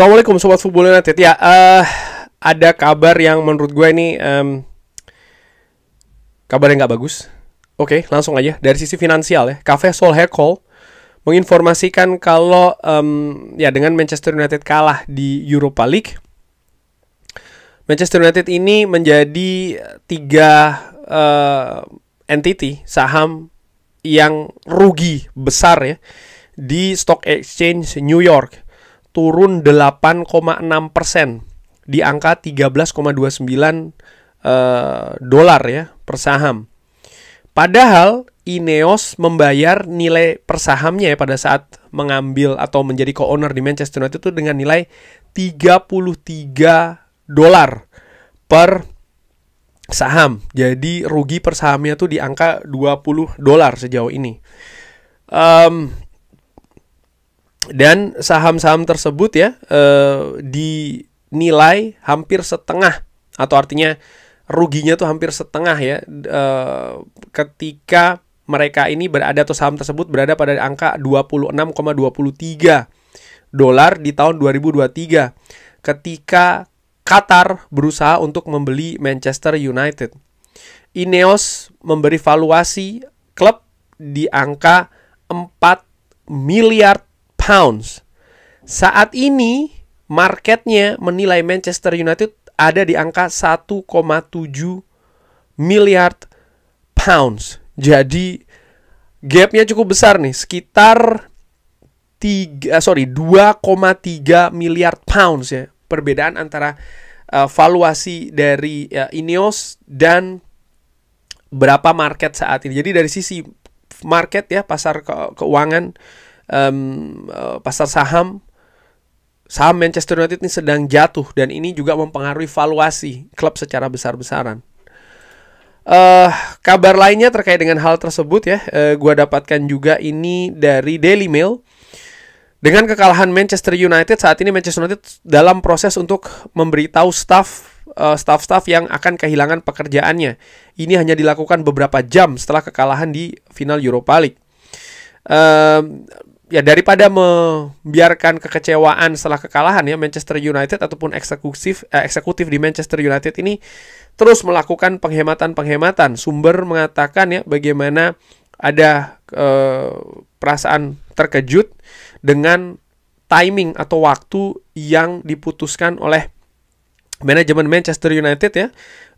Assalamualaikum Sobat Football United. Ya, ada kabar yang menurut gue ini kabar yang nggak bagus. Oke, langsung aja dari sisi finansial ya. Cafe Solskjaer menginformasikan kalau ya dengan Manchester United kalah di Europa League, Manchester United ini menjadi tiga entity saham yang rugi besar ya di Stock Exchange New York, turun 8,6% di angka 13,29 dolar ya per saham. Padahal Ineos membayar nilai per sahamnya ya pada saat mengambil atau menjadi co-owner di Manchester United itu dengan nilai 33 dolar per saham. Jadi rugi per sahamnya tuh di angka 20 dolar sejauh ini. Dan saham-saham tersebut ya dinilai hampir setengah, atau artinya ruginya tuh hampir setengah ya ketika mereka ini berada, atau saham tersebut berada pada angka 26,23 dolar di tahun 2023 ketika Qatar berusaha untuk membeli Manchester United. Ineos memberi valuasi klub di angka 4 miliar pounds. Saat ini marketnya menilai Manchester United ada di angka 1,7 miliar pounds. Jadi gapnya cukup besar nih, sekitar 2,3 miliar pounds ya. Perbedaan antara valuasi dari Ineos dan berapa market saat ini. Jadi dari sisi market ya, pasar keuangan, pasar saham Manchester United ini sedang jatuh, dan ini juga mempengaruhi valuasi klub secara besar-besaran. Kabar lainnya terkait dengan hal tersebut ya, gua dapatkan juga ini dari Daily Mail. Dengan kekalahan Manchester United, saat ini Manchester United dalam proses untuk memberitahu staff yang akan kehilangan pekerjaannya. Ini hanya dilakukan beberapa jam setelah kekalahan di final Europa League. Ya, daripada membiarkan kekecewaan setelah kekalahan ya, Manchester United ataupun eksekutif di Manchester United ini terus melakukan penghematan. Sumber mengatakan ya bagaimana ada perasaan terkejut dengan timing atau waktu yang diputuskan oleh manajemen Manchester United ya,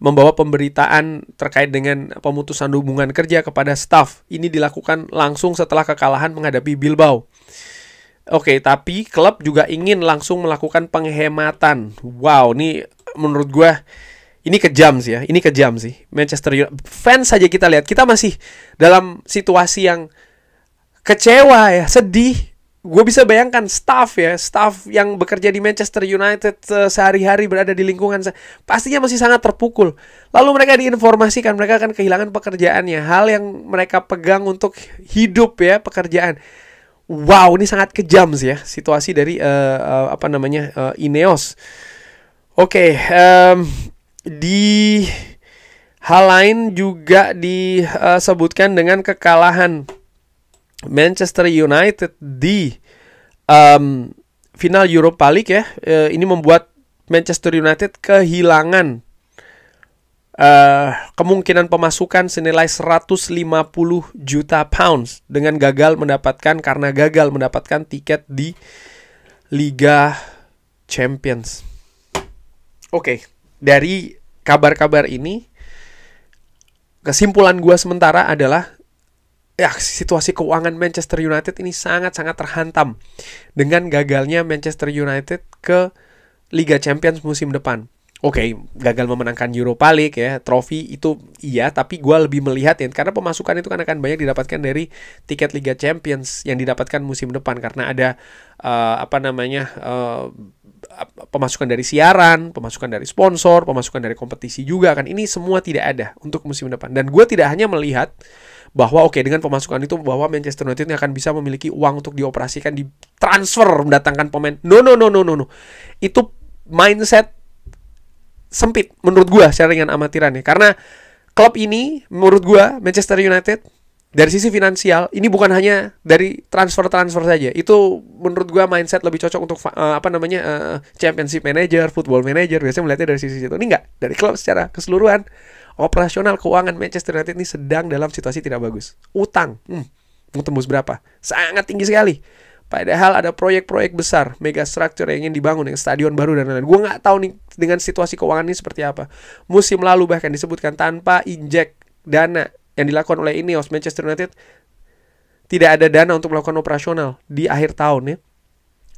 membawa pemberitaan terkait dengan pemutusan hubungan kerja kepada staff. Ini dilakukan langsung setelah kekalahan menghadapi Bilbao. Oke, tapi klub juga ingin langsung melakukan penghematan. Wow, ini menurut gue ini kejam sih ya. Ini kejam sih. Manchester United fans saja kita lihat, kita masih dalam situasi yang kecewa ya, sedih. Gue bisa bayangkan staff yang bekerja di Manchester United sehari-hari berada di lingkungan pastinya masih sangat terpukul. Lalu mereka diinformasikan mereka akan kehilangan pekerjaannya, hal yang mereka pegang untuk hidup ya, pekerjaan. Wow, ini sangat kejam sih ya situasi dari Ineos. Oke, di hal lain juga disebutkan dengan kekalahan Manchester United di final Europa League ya, ini membuat Manchester United kehilangan kemungkinan pemasukan senilai 150 juta pounds karena gagal mendapatkan tiket di Liga Champions. Oke, dari kabar-kabar ini kesimpulan gua sementara adalah ya, situasi keuangan Manchester United ini sangat-sangat terhantam dengan gagalnya Manchester United ke Liga Champions musim depan. Oke, gagal memenangkan Europa League ya, trofi itu iya, tapi gue lebih melihat ya, karena pemasukan itu kan akan banyak didapatkan dari tiket Liga Champions yang didapatkan musim depan, karena ada pemasukan dari siaran, pemasukan dari sponsor, pemasukan dari kompetisi juga kan. Ini semua tidak ada untuk musim depan. Dan gue tidak hanya melihat bahwa dengan pemasukan itu bahwa Manchester United akan bisa memiliki uang untuk dioperasikan, di transfer, mendatangkan pemain. No. Itu mindset sempit menurut gua secara dengan amatiran ya. Karena klub ini menurut gua, Manchester United, Dari sisi finansial, ini bukan hanya dari transfer-transfer saja. Itu menurut gua mindset lebih cocok untuk championship manager, football manager. Biasanya melihatnya dari sisi itu. Ini enggak, dari klub secara keseluruhan. Operasional keuangan Manchester United ini sedang dalam situasi tidak bagus. Utang, mau tembus berapa? Sangat tinggi sekali. Padahal ada proyek-proyek besar, mega structure yang ingin dibangun, yang stadion baru dan lain-lain. Gue nggak tahu nih dengan situasi keuangan ini seperti apa. Musim lalu bahkan disebutkan tanpa injek dana yang dilakukan oleh Ineos, Manchester United tidak ada dana untuk melakukan operasional di akhir tahun ya.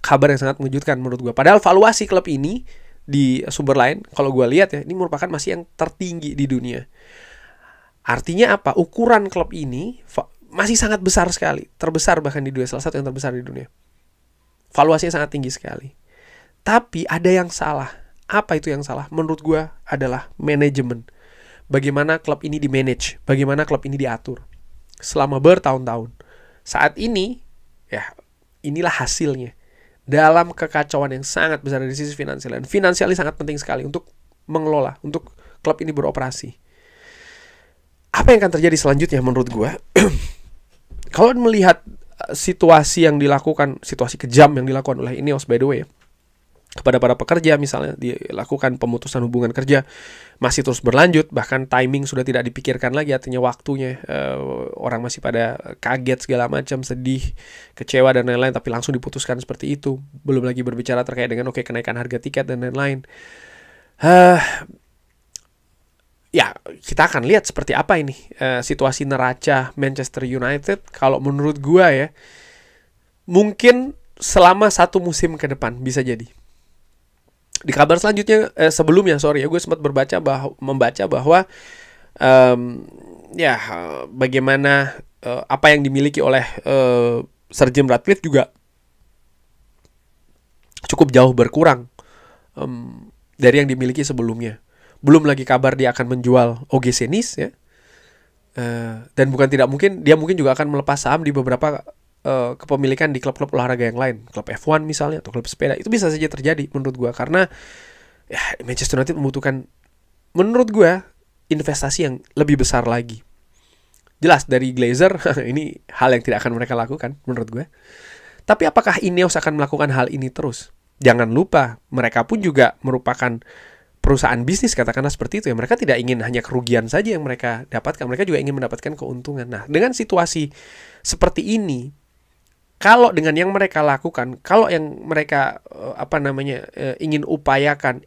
Kabar yang sangat mengejutkan menurut gue. Padahal valuasi klub ini di sumber lain, kalau gue lihat ya, ini merupakan masih yang tertinggi di dunia. Artinya apa? Ukuran klub ini masih sangat besar sekali. Terbesar bahkan di dunia, salah satu yang terbesar di dunia. Valuasinya sangat tinggi sekali. Tapi ada yang salah. Apa itu yang salah? Menurut gue adalah manajemen. Bagaimana klub ini di-manage, bagaimana klub ini diatur selama bertahun-tahun. Saat ini, ya inilah hasilnya. Dalam kekacauan yang sangat besar dari sisi finansial. Dan finansial ini sangat penting sekali untuk mengelola, untuk klub ini beroperasi. Apa yang akan terjadi selanjutnya menurut gue? Kalau melihat situasi yang dilakukan, situasi kejam yang dilakukan oleh Ineos by the way, kepada para pekerja misalnya dilakukan pemutusan hubungan kerja masih terus berlanjut, bahkan timing sudah tidak dipikirkan lagi, artinya waktunya orang masih pada kaget segala macam, sedih, kecewa dan lain-lain, tapi langsung diputuskan seperti itu. Belum lagi berbicara terkait dengan kenaikan harga tiket dan lain-lain. Ya kita akan lihat seperti apa ini situasi neraca Manchester United. Kalau menurut gua ya, mungkin selama 1 musim ke depan bisa jadi. Di kabar selanjutnya, sebelumnya gue sempat membaca bahwa bagaimana apa yang dimiliki oleh Sir Jim Ratcliffe juga cukup jauh berkurang dari yang dimiliki sebelumnya. Belum lagi kabar dia akan menjual OGC Nice ya. Dan bukan tidak mungkin dia mungkin juga akan melepas saham di beberapa kepemilikan di klub-klub olahraga yang lain, klub F1 misalnya atau klub sepeda. Itu bisa saja terjadi menurut gue, karena ya Manchester United membutuhkan menurut gue investasi yang lebih besar lagi. Jelas dari Glazer ini hal yang tidak akan mereka lakukan menurut gue. Tapi apakah Ineos akan melakukan hal ini terus? Jangan lupa mereka pun juga merupakan perusahaan bisnis, katakanlah seperti itu ya. Mereka tidak ingin hanya kerugian saja yang mereka dapatkan, mereka juga ingin mendapatkan keuntungan. Nah, dengan situasi seperti ini, kalau dengan yang mereka lakukan, kalau yang mereka ingin upayakan,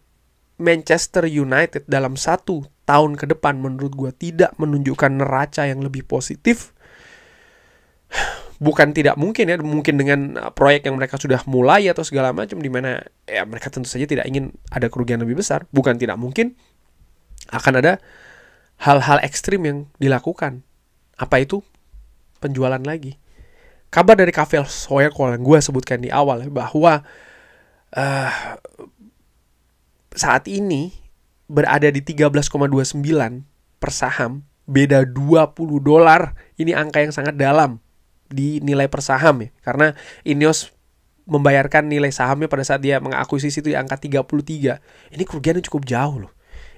Manchester United dalam 1 tahun ke depan menurut gue tidak menunjukkan neraca yang lebih positif. Bukan tidak mungkin ya, mungkin dengan proyek yang mereka sudah mulai atau segala macam, di mana ya mereka tentu saja tidak ingin ada kerugian lebih besar. Bukan tidak mungkin akan ada hal-hal ekstrim yang dilakukan. Apa itu? Penjualan lagi. Kabar dari Cavell Soyercall yang gue sebutkan di awal ya, bahwa saat ini berada di 13,29 per saham, beda $20. Ini angka yang sangat dalam di nilai per saham ya, karena Ineos membayarkan nilai sahamnya pada saat dia mengakuisisi itu di angka 33. Ini kerugiannya cukup jauh loh.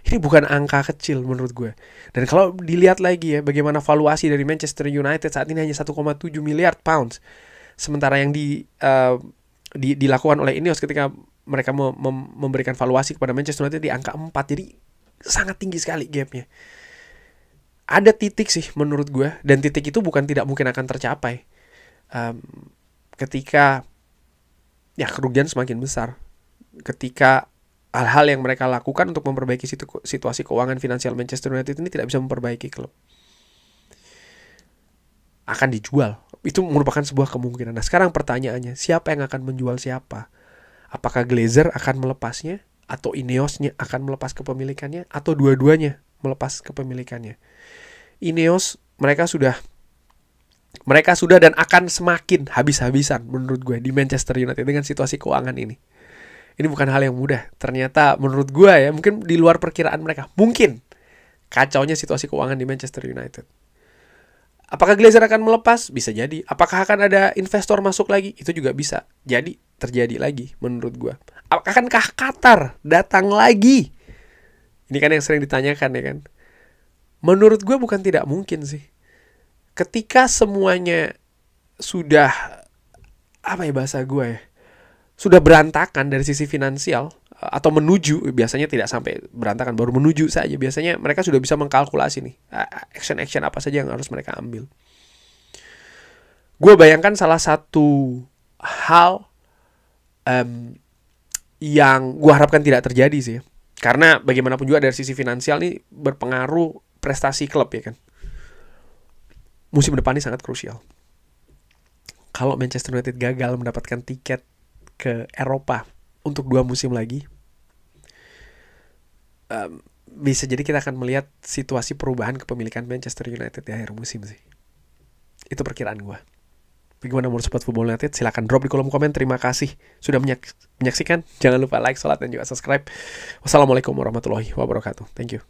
Ini bukan angka kecil menurut gue. Dan kalau dilihat lagi ya, bagaimana valuasi dari Manchester United saat ini hanya 1,7 miliar pounds. Sementara yang dilakukan oleh Ineos ketika mereka memberikan valuasi kepada Manchester United di angka 4. Jadi sangat tinggi sekali gapnya. Ada titik sih menurut gue, dan titik itu bukan tidak mungkin akan tercapai. Ketika ya kerugian semakin besar. Ketika hal-hal yang mereka lakukan untuk memperbaiki situasi keuangan finansial Manchester United ini tidak bisa memperbaiki klub, akan dijual. Itu merupakan sebuah kemungkinan. Nah sekarang pertanyaannya, siapa yang akan menjual siapa? Apakah Glazer akan melepasnya, atau Ineosnya akan melepas kepemilikannya, atau dua-duanya melepas kepemilikannya? Ineos mereka sudah dan akan semakin habis-habisan menurut gue di Manchester United dengan situasi keuangan ini. Ini bukan hal yang mudah. Ternyata menurut gue ya, mungkin di luar perkiraan mereka. Mungkin kacaunya situasi keuangan di Manchester United. Apakah Glazer akan melepas? Bisa jadi. Apakah akan ada investor masuk lagi? Itu juga bisa jadi terjadi lagi menurut gue. Akankah Qatar datang lagi? Ini kan yang sering ditanyakan ya kan. Menurut gue bukan tidak mungkin sih. ketika semuanya sudah, apa ya bahasa gue ya, sudah berantakan dari sisi finansial, atau menuju, biasanya tidak sampai berantakan, baru menuju saja, biasanya mereka sudah bisa mengkalkulasi nih action apa saja yang harus mereka ambil. Gue bayangkan salah satu hal yang gue harapkan tidak terjadi sih, karena bagaimanapun juga dari sisi finansial nih berpengaruh prestasi klub ya kan. Musim depan ini sangat krusial. Kalau Manchester United gagal mendapatkan tiket ke Eropa untuk 2 musim lagi, bisa jadi kita akan melihat situasi perubahan kepemilikan Manchester United di akhir musim sih. Itu perkiraan gue. Bagaimana menurut Sobat Football United? Silahkan drop di kolom komen. Terima kasih sudah menyaksikan. Jangan lupa like, share, dan juga subscribe. Wassalamualaikum warahmatullahi wabarakatuh. Thank you.